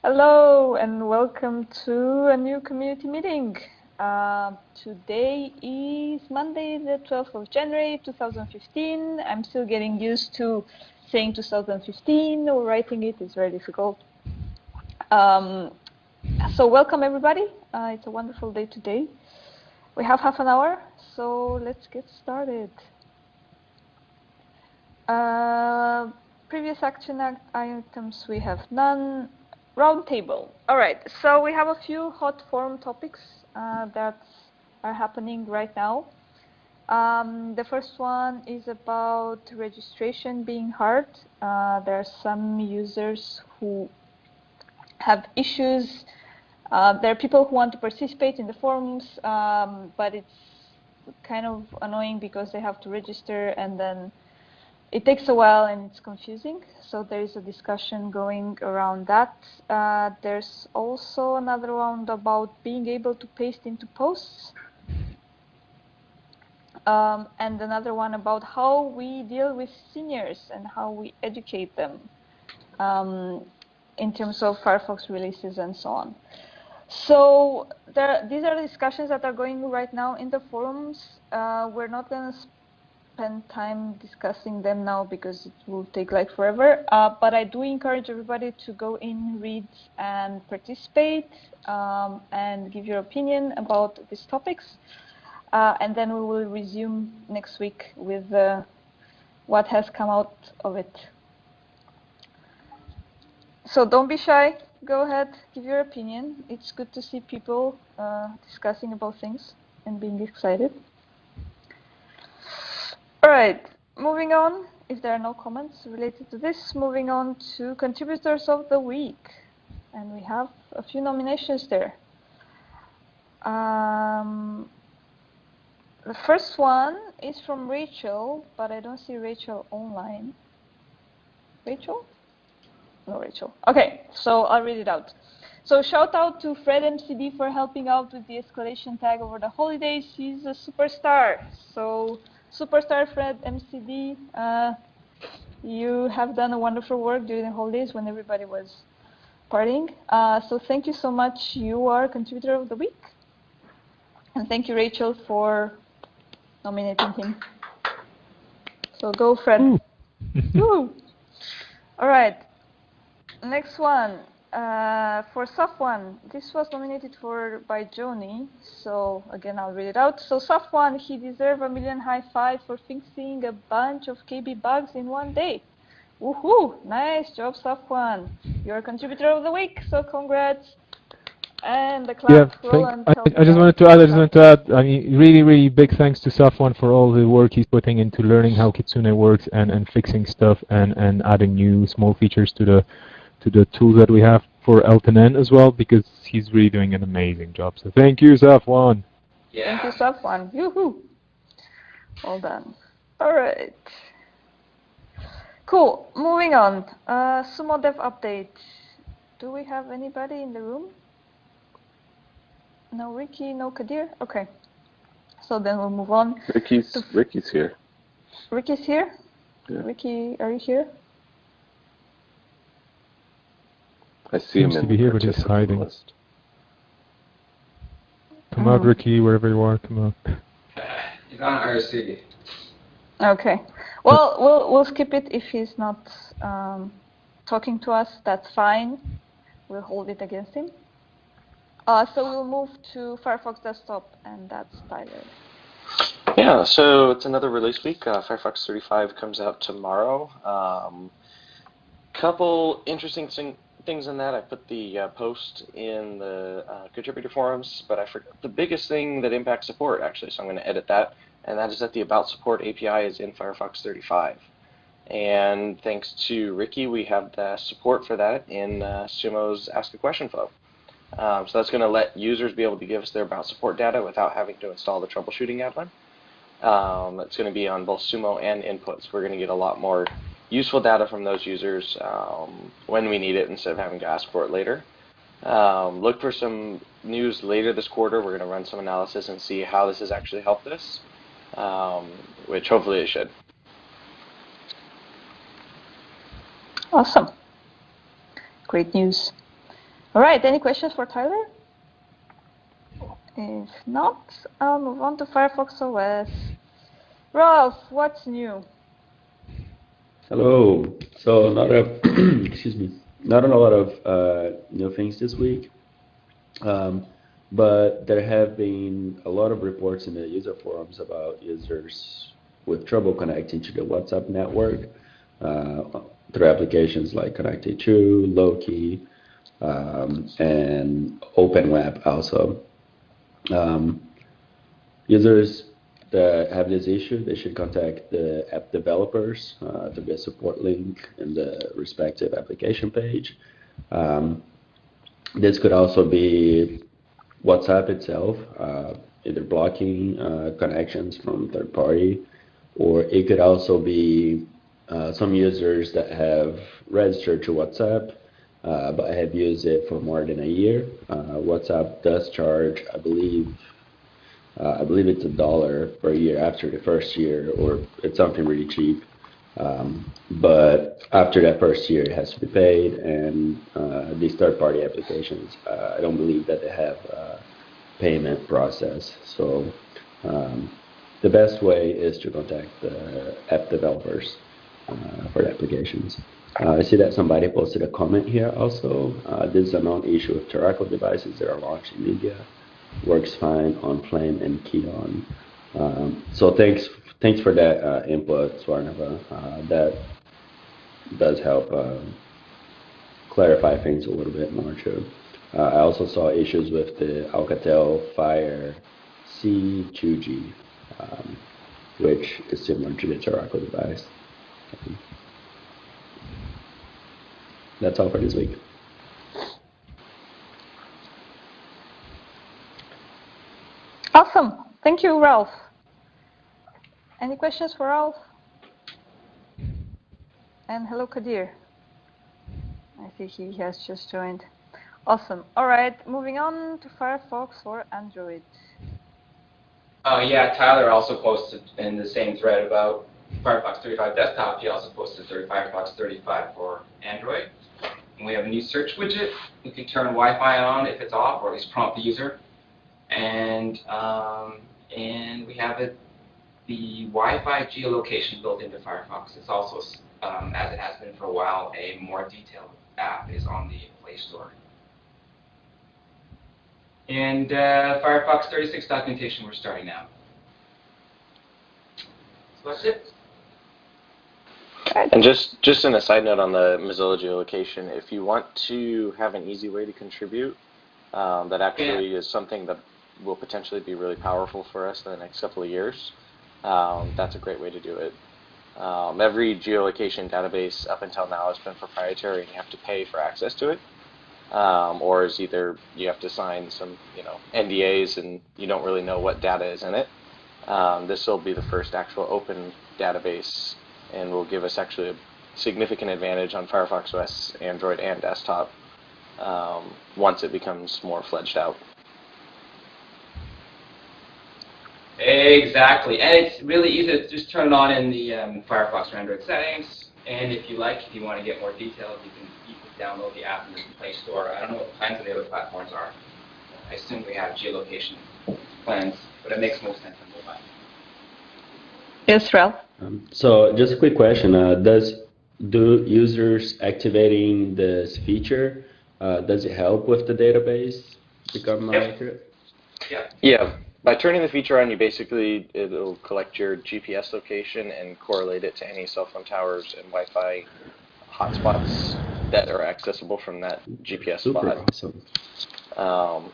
Hello and welcome to a new community meeting. Today is Monday, the 12th of January 2015. I'm still getting used to saying 2015 or writing it. It's very difficult. So welcome everybody. It's a wonderful day today. We have half an hour, so let's get started. Previous action items, we have none. Roundtable. All right, so we have a few hot forum topics that are happening right now. The first one is about registration being hard. There are some users who have issues. There are people who want to participate in the forums, but it's kind of annoying because they have to register and then it takes a while and it's confusing, so there is a discussion going around that. There's also another round about being able to paste into posts, and another one about how we deal with seniors and how we educate them in terms of Firefox releases and so on. So these are the discussions that are going right now in the forums. We're not going to spend time discussing them now because it will take like forever, but I do encourage everybody to go in, read and participate, and give your opinion about these topics, and then we will resume next week with what has come out of it. So don't be shy, go ahead, give your opinion. It's good to see people discussing about things and being excited. All right, moving on, if there are no comments related to this, moving on to contributors of the week. And we have a few nominations there. The first one is from Rachel, but I don't see Rachel online. Rachel? No, Rachel. Okay, so I'll read it out. So shout out to Fred MCD for helping out with the escalation tag over the holidays. He's a superstar. So Superstar Fred MCD, you have done a wonderful work during the holidays when everybody was partying. So thank you so much. You are contributor of the week. And thank you, Rachel, for nominating him. So go, Fred. Woo! All right. Next one. For Safwan, this was nominated by Joni, so again I'll read it out. So Safwan, he deserves a million high five for fixing a bunch of KB bugs in one day. Woohoo! Nice job, Safwan. You're a contributor of the week, so congrats. And the clap, Roland. I just wanted to add, I mean, really big thanks to Safwan for all the work he's putting into learning how Kitsune works and fixing stuff and adding new small features to the tools that we have for L10N as well, because he's really doing an amazing job. So thank you, Safwan. Yeah. Thank you, Safwan. Yoo-hoo. Well done. All right. Cool. Moving on. SUMO dev update. Do we have anybody in the room? No Ricky, no Kadir? Okay. So then we'll move on. Ricky's here. Ricky's here? Yeah. Ricky, are you here? I see him Seems to be here, but he's hiding. List. Come out, Ricky, wherever you are. Come out. He's on RC. Okay. Well, we'll skip it if he's not talking to us. That's fine. We'll hold it against him. So we'll move to Firefox Desktop, and that's Tyler. Yeah, so it's another release week. Firefox 35 comes out tomorrow. Couple interesting things in that. I put the post in the contributor forums, but I forgot the biggest thing that impacts support, actually, so I'm going to edit that, and that is that the About Support API is in Firefox 35. And thanks to Ricky, we have the support for that in SUMO's Ask a Question flow. So that's going to let users be able to give us their About Support data without having to install the troubleshooting add-on. It's going to be on both SUMO and inputs. We're going to get a lot more useful data from those users when we need it instead of having to ask for it later. Look for some news later this quarter. We're going to run some analysis and see how this has actually helped us, which hopefully it should. Awesome. Great news. All right, any questions for Tyler? If not, I'll move on to Firefox OS. Ralph, what's new? Hello. So not a excuse me, not a lot of new things this week, but there have been a lot of reports in the user forums about users with trouble connecting to the WhatsApp network through applications like Connect2, Loki, and OpenWeb also. Users that have this issue, they should contact the app developers to get a support link in the respective application page. This could also be WhatsApp itself, either blocking connections from third party, or it could also be some users that have registered to WhatsApp but have used it for more than a year. WhatsApp does charge, I believe it's $1 per year after the first year, or it's something really cheap. But after that first year, it has to be paid, and these third-party applications, I don't believe that they have a payment process. So the best way is to contact the app developers for the applications. I see that somebody posted a comment here also. This is a known issue with Terraco devices that are launched in India. Works fine on Flame and Keyon. So thanks for that input, Swarnava. That does help clarify things a little bit more too. I also saw issues with the Alcatel Fire C2G, which is similar to the Terraco device. That's all for this week. Awesome. Thank you, Ralph. Any questions for Ralph? And hello, Kadir. I see he has just joined. Awesome. All right, moving on to Firefox for Android. Yeah, Tyler also posted in the same thread about Firefox 35 desktop. He also posted Firefox 35 for Android. And we have a new search widget. You can turn Wi-Fi on if it's off, or at least prompt the user. And we have the Wi-Fi geolocation built into Firefox. It's also, as it has been for a while, a more detailed app is on the Play Store. And Firefox 36 documentation we're starting now. So that's it. And just an aside note on the Mozilla geolocation, if you want to have an easy way to contribute, that actually is something that will potentially be really powerful for us in the next couple of years. That's a great way to do it. Every geolocation database up until now has been proprietary, and you have to pay for access to it, or is either you have to sign some NDAs and you don't really know what data is in it. This will be the first actual open database, and will give us actually a significant advantage on Firefox OS, Android, and desktop once it becomes more fledged out. Exactly, and it's really easy to just turn it on in the Firefox or Android settings. And if you want to get more details, you can download the app in the Play Store. I don't know what the plans of the other platforms are. I assume we have geolocation plans, but it makes most sense on mobile. Yes, Ralph. So just a quick question: do users activating this feature does it help with the database become more accurate? Yeah. By turning the feature on, it'll collect your GPS location and correlate it to any cell phone towers and Wi-Fi hotspots that are accessible from that GPS Super spot. Awesome.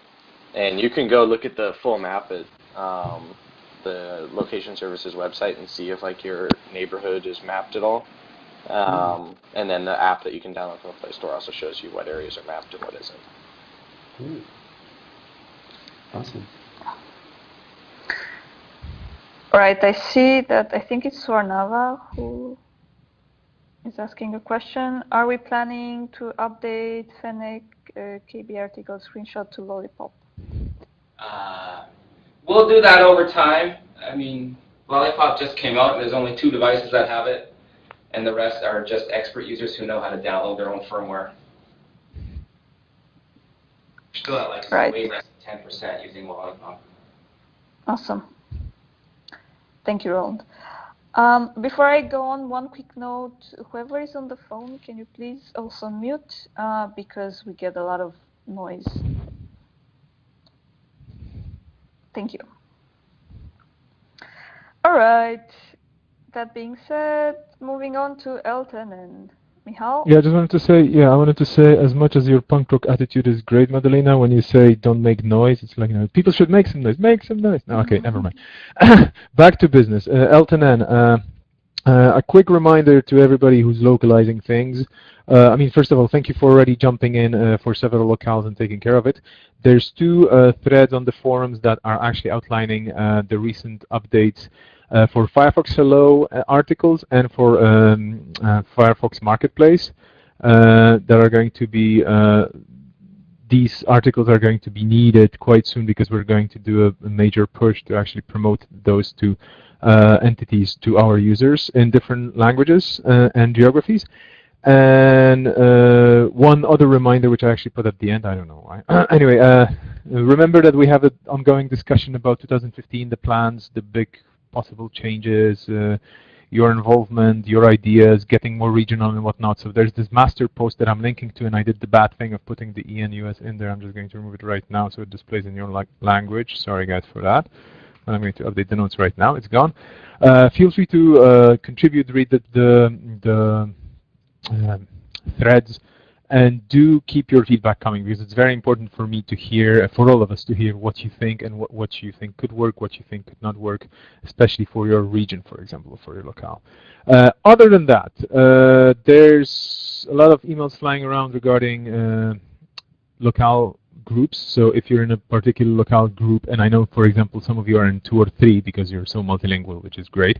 And you can go look at the full map at the location services website and see if your neighborhood is mapped at all. And then the app that you can download from the Play Store also shows you what areas are mapped and what isn't. Cool. Awesome. All right, I see that I think it's Swarnava who is asking a question. Are we planning to update Fennec KB article screenshot to Lollipop? We'll do that over time. I mean, Lollipop just came out, and there's only 2 devices that have it. and the rest are just expert users who know how to download their own firmware. Still at like way less than 10% using Lollipop. Awesome. Thank you, Roland. Before I go on, one quick note. Whoever is on the phone, can you please also mute because we get a lot of noise. Thank you. All right. That being said, moving on to Elton and Michal. Yeah, I just wanted to say, I wanted to say, as much as your punk rock attitude is great, Madalena, when you say don't make noise, it's like, people should make some noise. Make some noise. No, okay, never mind. Back to business. Elton N. A quick reminder to everybody who's localizing things. First of all, thank you for already jumping in for several locales and taking care of it. There's two threads on the forums that are actually outlining the recent updates for Firefox Hello articles and for Firefox Marketplace that are going to be, these articles are going to be needed quite soon because we're going to do a major push to actually promote those two entities to our users in different languages and geographies. And one other reminder, which I actually put at the end, I don't know why. Anyway, remember that we have an ongoing discussion about 2015, the plans, the big possible changes, your involvement, your ideas, getting more regional and whatnot. So there's this master post that I'm linking to, and I did the bad thing of putting the ENUS in there. I'm just going to remove it right now so it displays in your language. Sorry, guys, for that. I'm going to update the notes right now. It's gone. Feel free to contribute, read the threads, and do keep your feedback coming because it's very important for me to hear, for all of us to hear what you think and what you think could work, what you think could not work, especially for your region, for example, or for your locale. Other than that, there's a lot of emails flying around regarding locale groups. So if you're in a particular locale group, and I know, for example, some of you are in 2 or 3 because you're so multilingual, which is great,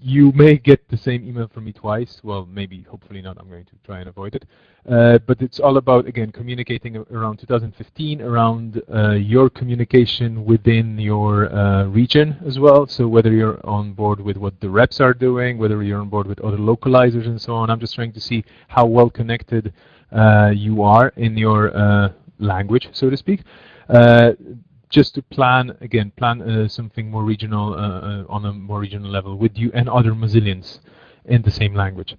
you may get the same email from me twice. Well, maybe, hopefully not. I'm going to try and avoid it. But it's all about, again, communicating around 2015, around your communication within your region as well. So whether you're on board with what the reps are doing, whether you're on board with other localizers and so on. I'm just trying to see how well connected you are in your language, so to speak. Just to plan, again, something more regional on a more regional level with you and other Mozillians in the same language.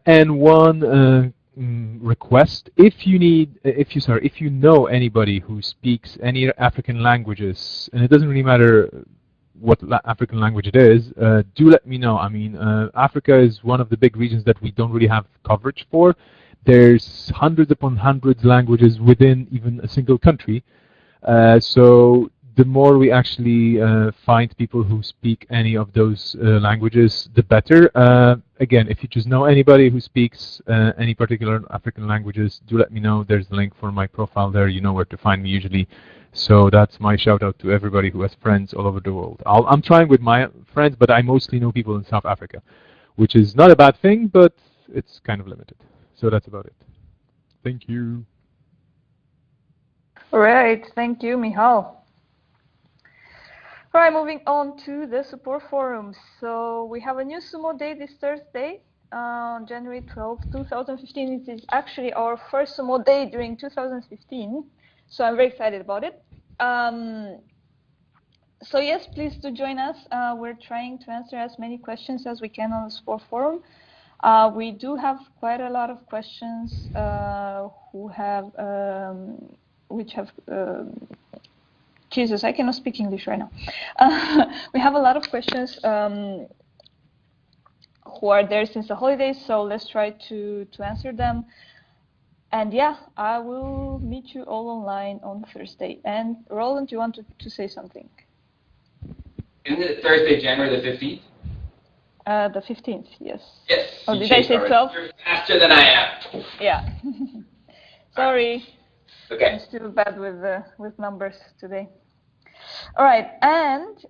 And one request: if you know anybody who speaks any African languages, and it doesn't really matter what African language it is, do let me know. I mean, Africa is one of the big regions that we don't really have coverage for. There's hundreds upon hundreds languages within even a single country. So the more we actually find people who speak any of those languages, the better. Again, if you just know anybody who speaks any particular African languages, do let me know. There's the link for my profile there. You know where to find me usually. So that's my shout out to everybody who has friends all over the world. I'm trying with my friends, but I mostly know people in South Africa, which is not a bad thing, but it's kind of limited. So that's about it. Thank you. All right, thank you, Michal. All right, moving on to the support forums. So we have a new SUMO day this Thursday, January 12, 2015. It is actually our first SUMO day during 2015, so I'm very excited about it. So yes, please do join us. We're trying to answer as many questions as we can on the support forum. We do have quite a lot of questions which have, Jesus, I cannot speak English right now. We have a lot of questions who are there since the holidays, so let's try to answer them. And yeah, I will meet you all online on Thursday. And Roland, you wanted to say something? Isn't it Thursday, January the 15th? The 15th, yes. Yes. Oh, did I say 12? You're faster than I am. Yeah. Sorry. Okay. I'm still bad with numbers today. All right, and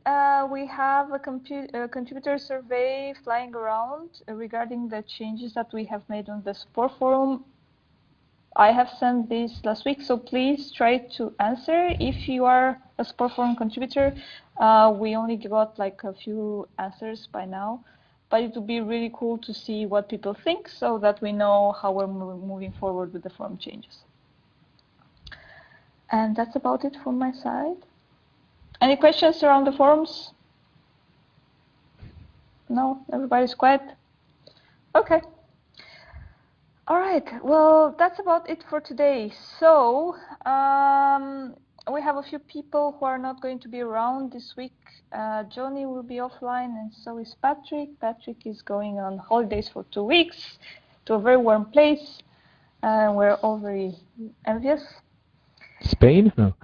we have a contributor survey flying around regarding the changes that we have made on the support forum. I have sent this last week, so please try to answer if you are a support forum contributor. We only got like a few answers by now, but it would be really cool to see what people think so that we know how we're moving forward with the forum changes. And that's about it from my side. Any questions around the forums? No, everybody's quiet? Okay. All right, well, that's about it for today. So we have a few people who are not going to be around this week. Johnny will be offline, and so is Patrick. Patrick is going on holidays for 2 weeks to a very warm place. We're all very envious. Spain? No.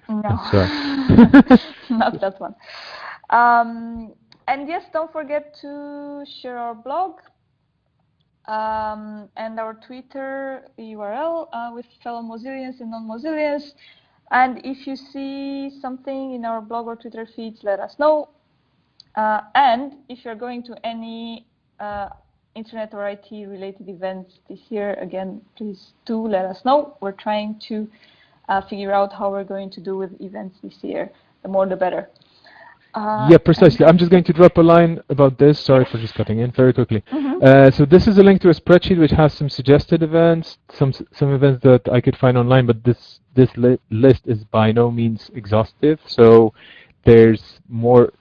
No, Sorry. not that one. And yes, don't forget to share our blog and our Twitter URL with fellow Mozillians and non-Mozillians. And if you see something in our blog or Twitter feeds, let us know. And if you're going to any internet or IT related events this year, again, please do let us know. We're trying to figure out how we're going to do with events this year. The more the better. Yeah, precisely. I'm just going to drop a line about this. Sorry for just cutting in very quickly. So this is a link to a spreadsheet which has some suggested events, some events that I could find online, but this list is by no means exhaustive. So there's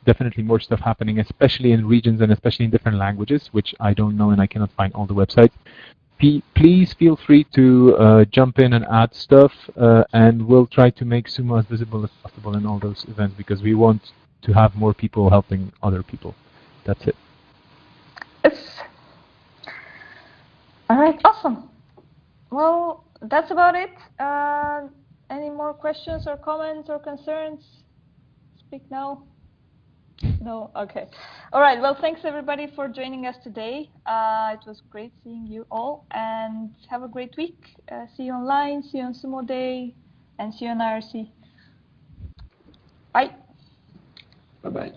definitely more stuff happening, especially in regions and especially in different languages, which I don't know and I cannot find all the websites. Please feel free to jump in and add stuff, and we'll try to make SUMO as visible as possible in all those events because we want to have more people helping other people. That's it. Yes. All right, awesome. Well, that's about it. Any more questions or comments or concerns? Speak now. No? Okay. All right. Well, thanks everybody for joining us today. It was great seeing you all, and have a great week. See you online, see you on SUMO Day, and see you on IRC. Bye. Bye-bye.